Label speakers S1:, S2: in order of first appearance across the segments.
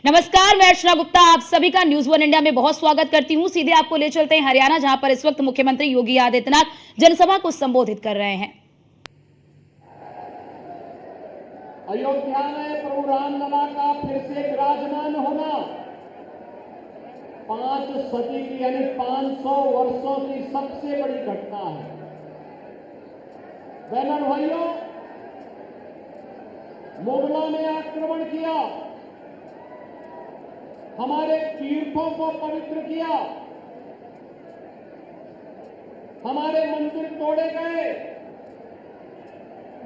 S1: नमस्कार, मैं अर्चना गुप्ता आप सभी का न्यूज वन इंडिया में बहुत स्वागत करती हूं। सीधे आपको ले चलते हैं हरियाणा, जहां पर इस वक्त मुख्यमंत्री योगी आदित्यनाथ जनसभा को संबोधित कर रहे हैं।
S2: अयोध्या में प्रभु रामलला का फिर से विराजमान होना 5 सदी की यानी 500 वर्षों की सबसे बड़ी घटना है। बहनों भाइयों, मुगलों ने आक्रमण किया, हमारे तीर्थों को पवित्र किया, हमारे मंदिर तोड़े गए,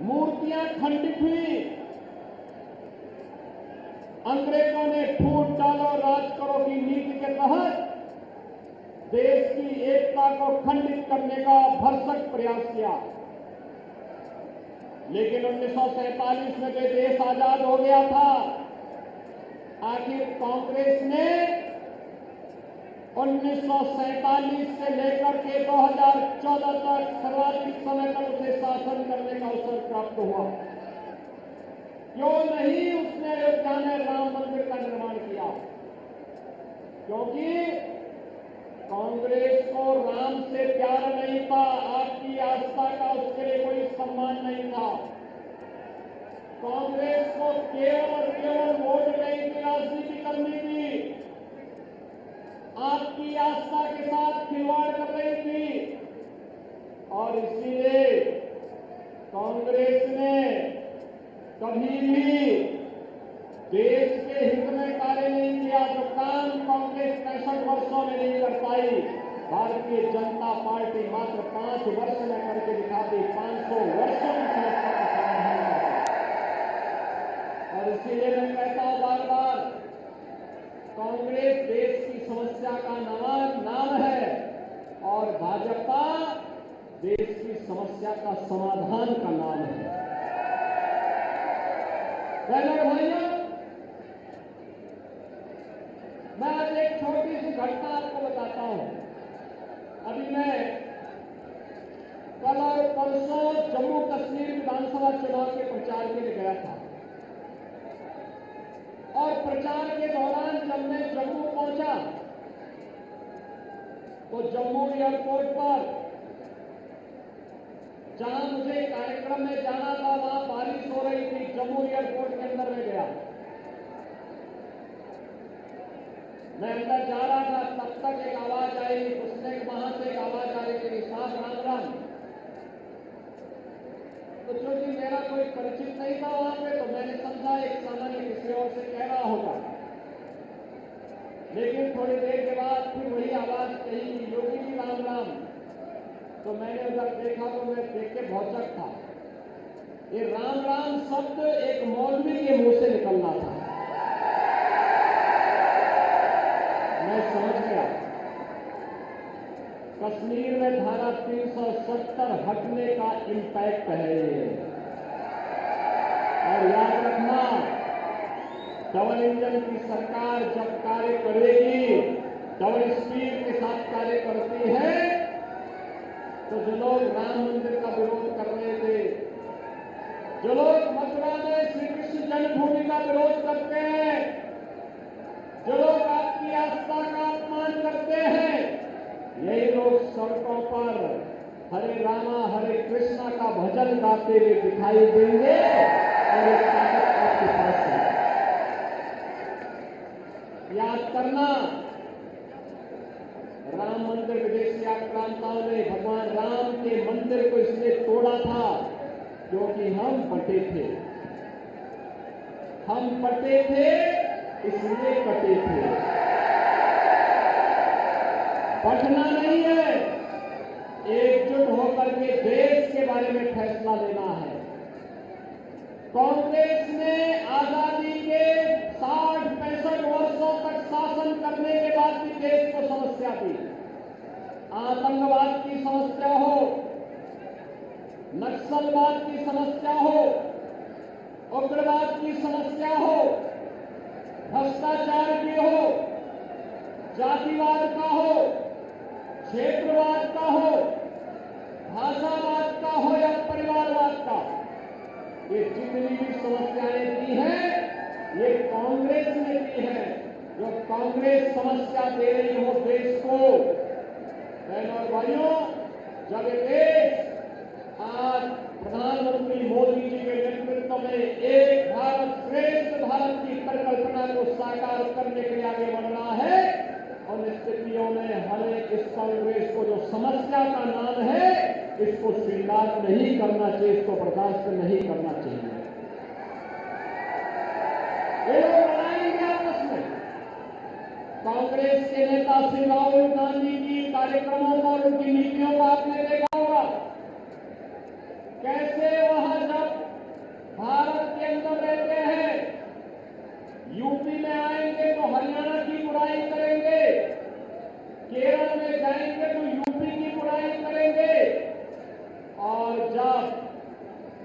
S2: मूर्तियां खंडित हुई, अंग्रेजों ने फूट डालो राज करो की नीति के तहत देश की एकता को खंडित करने का भरसक प्रयास किया। लेकिन 1947 में जो देश आजाद हो गया था, आखिर कांग्रेस ने 1947 से लेकर के 2014 तक सर्वाधिक समय तक उसे शासन करने का अवसर प्राप्त हुआ। क्यों नहीं उसने अयोध्या में राम मंदिर का निर्माण किया? क्योंकि कांग्रेस को राम से प्यार नहीं था, आपकी आस्था का उसके लिए कोई सम्मान नहीं था। कांग्रेस को केवल और केवल वोट बैंक की राजनीति करनी थी, आपकी आस्था के साथ खिलवाड़ कर रही थी। और इसीलिए कांग्रेस ने कभी भी देश के हित में कार्य नहीं किया। जो काम कांग्रेस 65 वर्षों में नहीं कर पाई, भारतीय जनता पार्टी मात्र 5 वर्ष में करके दिखाती 500 वर्षों की समस्या का समाधान करती। और इसीलिए मैं कहता हूं बार बार, कांग्रेस देश की समस्या का नाम है और भाजपा देश की समस्या का समाधान का नाम है। बहनों भाइयों, मैं आज एक छोटी सी घटना आपको बताता हूं। अभी मैं कल और परसों जम्मू कश्मीर विधानसभा चुनाव के प्रचार के लिए गया था और प्रचार के दौरान जब मैं जम्मू पहुंचा तो जम्मू एयरपोर्ट पर जहां मुझे कार्यक्रम में जाना था वहां बारिश हो रही थी। जम्मू एयरपोर्ट के अंदर में गया, मैं अंदर जा रहा था, तब तक एक आवाज आई, उसने वहां से एक आवाज आ रही थी, साहब राम राम। तो चूंकि मेरा कोई परिचित नहीं था वहां पे, तो मैंने समझा एक सामान्य किसी और से कह रहा होगा। लेकिन थोड़ी देर के बाद फिर वही आवाज कही, योगी जी राम राम। तो मैंने उधर देखा तो मैं देख के भौचक था। ये राम राम शब्द एक मौलवी के मुंह से निकलना था। मैं समझ गया कश्मीर में धारा 370 हटने का इंपैक्ट है ये। और याद रखना, डबल इंजन की सरकार जब कार्य करेगी, डबल स्पीड के साथ कार्य करती है, तो जो लोग राम मंदिर का विरोध कर रहे थे, जो लोग मथुरा में श्री कृष्ण जन्मभूमि का विरोध करते हैं, जो लोग आपकी आस्था का अपमान करते हैं, यही लोग सड़कों पर हरे रामा हरे कृष्णा का भजन गाते हुए दिखाई देंगे। और एक ताकत आपके पास है, याद करना, राम मंदिर विदेशी आक्रांताओं ने भगवान राम के मंदिर को इसलिए तोड़ा था क्योंकि हम बटे थे, हम बटे थे इसलिए कटे थे। बटना नहीं है, एकजुट होकर के देश के बारे में फैसला लेना है। कांग्रेस ने आजादी के 60-65 वर्षों तक शासन करने के बाद भी देश को समस्या दी। आतंकवाद की समस्या हो, नक्सलवाद की समस्या हो, उग्रवाद की समस्या हो, भ्रष्टाचार की हो, जातिवाद का हो, क्षेत्रवाद का हो, भाषावाद का हो या परिवारवाद का, ये जितनी भी समस्याएं दी हैं, ये कांग्रेस ने की है। कांग्रेस समस्या दे रही हो देश को, बहनों और भाइयों, जब ये देश आज प्रधानमंत्री मोदी जी के नेतृत्व में एक भारत श्रेष्ठ भारत की परिकल्पना को साकार करने के लिए आगे बढ़ रहा है, उन स्थितियों में हमें इस कांग्रेस को जो समस्या का नाम है, इसको स्वीकार नहीं करना चाहिए, इसको बर्दाश्त नहीं करना चाहिए। ये लोग लड़ाएंगे आपस में। कांग्रेस के नेता श्री राहुल गांधी की कार्यक्रमों को और उनकी नीतियों को आपने देखा होगा, कैसे वहां जब भारत के अंदर रहते हैं, यूपी में आएंगे तो हरियाणा की बुराई करेंगे, केरल में जाएंगे तो यूपी की बुराई करेंगे, और जब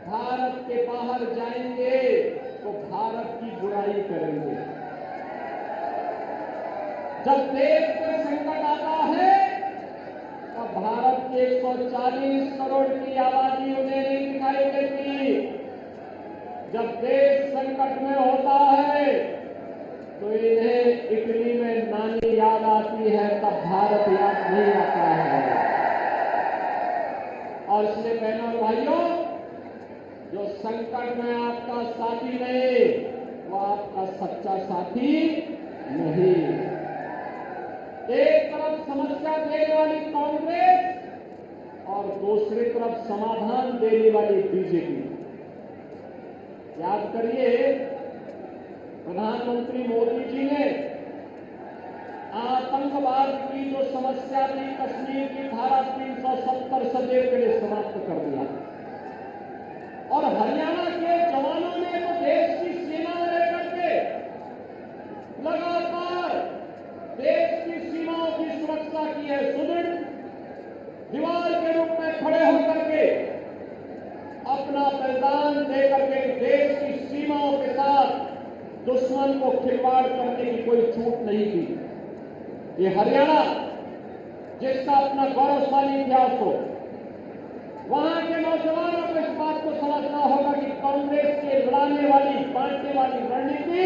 S2: भारत के बाहर जाएंगे तो भारत की बुराई करेंगे। जब देश में संकट आता है तब भारत की 140 करोड़ की आबादी उन्हें नहीं दिखाई देती। जब देश संकट में होता है तो इन्हें इटली में नानी याद आती है, तब भारत याद नहीं आता है। और इसलिए बहनों और भाइयों, जो संकट में आपका साथी नहीं, वो आपका सच्चा साथी नहीं। एक तरफ समस्या देने वाली कांग्रेस और दूसरी तरफ समाधान देने वाली बीजेपी। याद करिए, प्रधानमंत्री मोदी जी ने आतंकवाद की जो समस्या थी, कश्मीर की धारा 370 सदैव के लिए समाप्त कर दिया, और हरियाणा के जवानों ने तो देश की सीमा में रह करके लगातार देश की सीमाओं की सुरक्षा की है। सुदृढ़ दीवार के रूप में खड़े होकर के अपना बलिदान देकर के देश की सीमाओं के साथ दुश्मन को खिलवाड़ करने की कोई छूट नहीं थी। ये हरियाणा, जिसका अपना गौरवशाली इतिहास हो, वहां के नौजवानों को इस बात को समझना होगा कि कांग्रेस के लड़ाने वाली, बांटने वाली रणनीति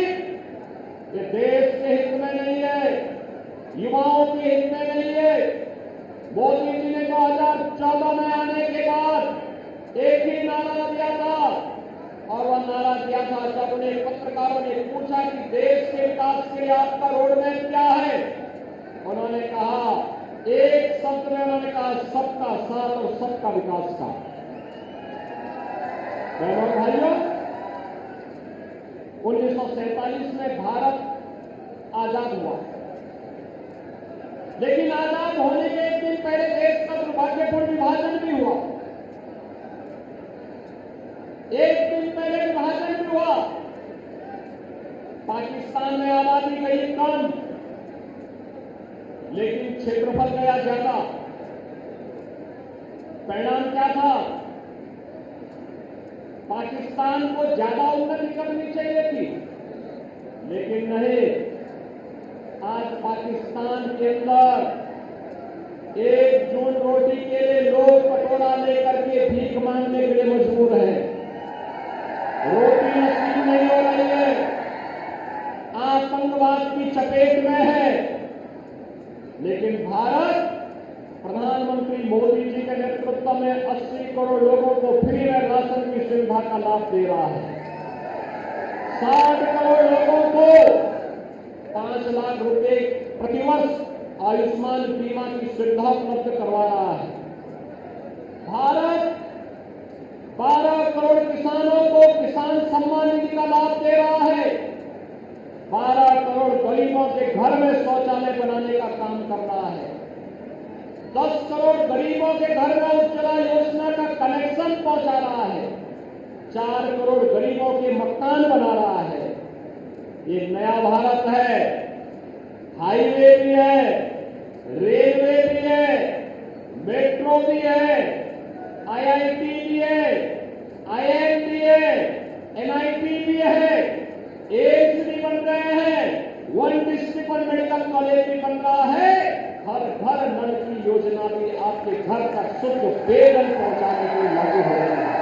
S2: ये देश के हित में नहीं है, युवाओं के हित में नहीं है। मोदी जी ने 2014 में आने के बाद एक ही नारा दिया था, और वह नारा दिया था जब उन्हें पत्रकारों ने पूछा कि देश के विकास के लिए आपका रोडमैप क्या है, उन्होंने कहा, एक शब्द में उन्होंने कहा, सबका साथ और सबका विकास का। बहनों भाइयों, 1947 में भारत आजाद हुआ, लेकिन आजाद होने के एक दिन पहले देश का दुर्भाग्यपूर्ण विभाजन भी हुआ। एक दिन पहले विभाजन भी हुआ। पाकिस्तान में आबादी गई कम, लेकिन क्षेत्रफल गया ज्यादा। परिणाम क्या था? पाकिस्तान को ज्यादा उन्नति करनी चाहिए थी, लेकिन नहीं। आज पाकिस्तान के अंदर एक जून रोटी के लिए लोग कटोरा लेकर के भीख मांगने के लिए मजबूर हैं। रोटी नसीब नहीं हो रही है, आतंकवाद की चपेट में है। लेकिन भारत प्रधानमंत्री मोदी जी के नेतृत्व में 80 करोड़ लोगों को फ्री में राशन की सुविधा का लाभ दे रहा है। 60 करोड़ लोगों को 5 लाख रुपए प्रतिवर्ष आयुष्मान बीमा की सुविधा उपलब्ध करवा रहा है। भारत 12 करोड़ किसानों को किसान सम्मान निधि का लाभ दे रहा है। 12 करोड़ गरीबों के घर में शौचालय बनाने का काम कर रहा है। 10 करोड़ गरीबों के घर में उज्ज्वला योजना का कनेक्शन पहुंचा रहा है। 4 करोड़ गरीबों के मकान बना रहा है। ये नया भारत है। हाईवे भी है, रेलवे भी है, मेट्रो भी है, आईआईटी भी है, आईआईएम भी है, एनआईटी भी है, एम्स भी बन रहे हैं, वन डिस्ट्रिक्ट मेडिकल कॉलेज भी बन रहा है। हर घर नल की योजना भी आपके घर तक शुद्ध पेयजल पहुंचाने के लिए लागू हो रही है।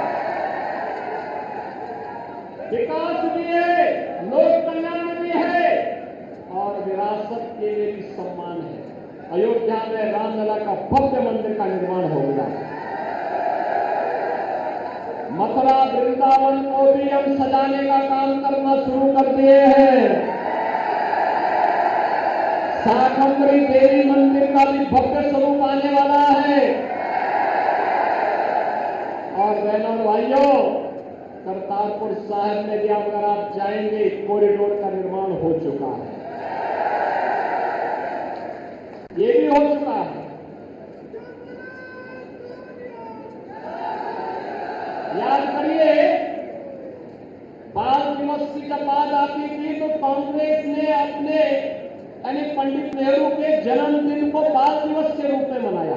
S2: विकास भी है, लोक कल्याण भी है, और विरासत अयोध्या में रामलला का भव्य मंदिर का निर्माण हो गया। मथुरा वृंदावन को भी हम सजाने का काम करना शुरू कर दिए हैं। शाकंभरी देवी मंदिर का भी भव्य स्वरूप आने वाला है। और बहनों और भाइयों, करतारपुर साहिब में भी अगर आप जाएंगे, कॉरिडोर का निर्माण हो चुका है, ये भी हो चुका है। याद करिए, बाल दिवस की जब बात आती थी तो कांग्रेस ने अपने यानी पंडित नेहरू के जन्मदिन को बाल दिवस के रूप में मनाया।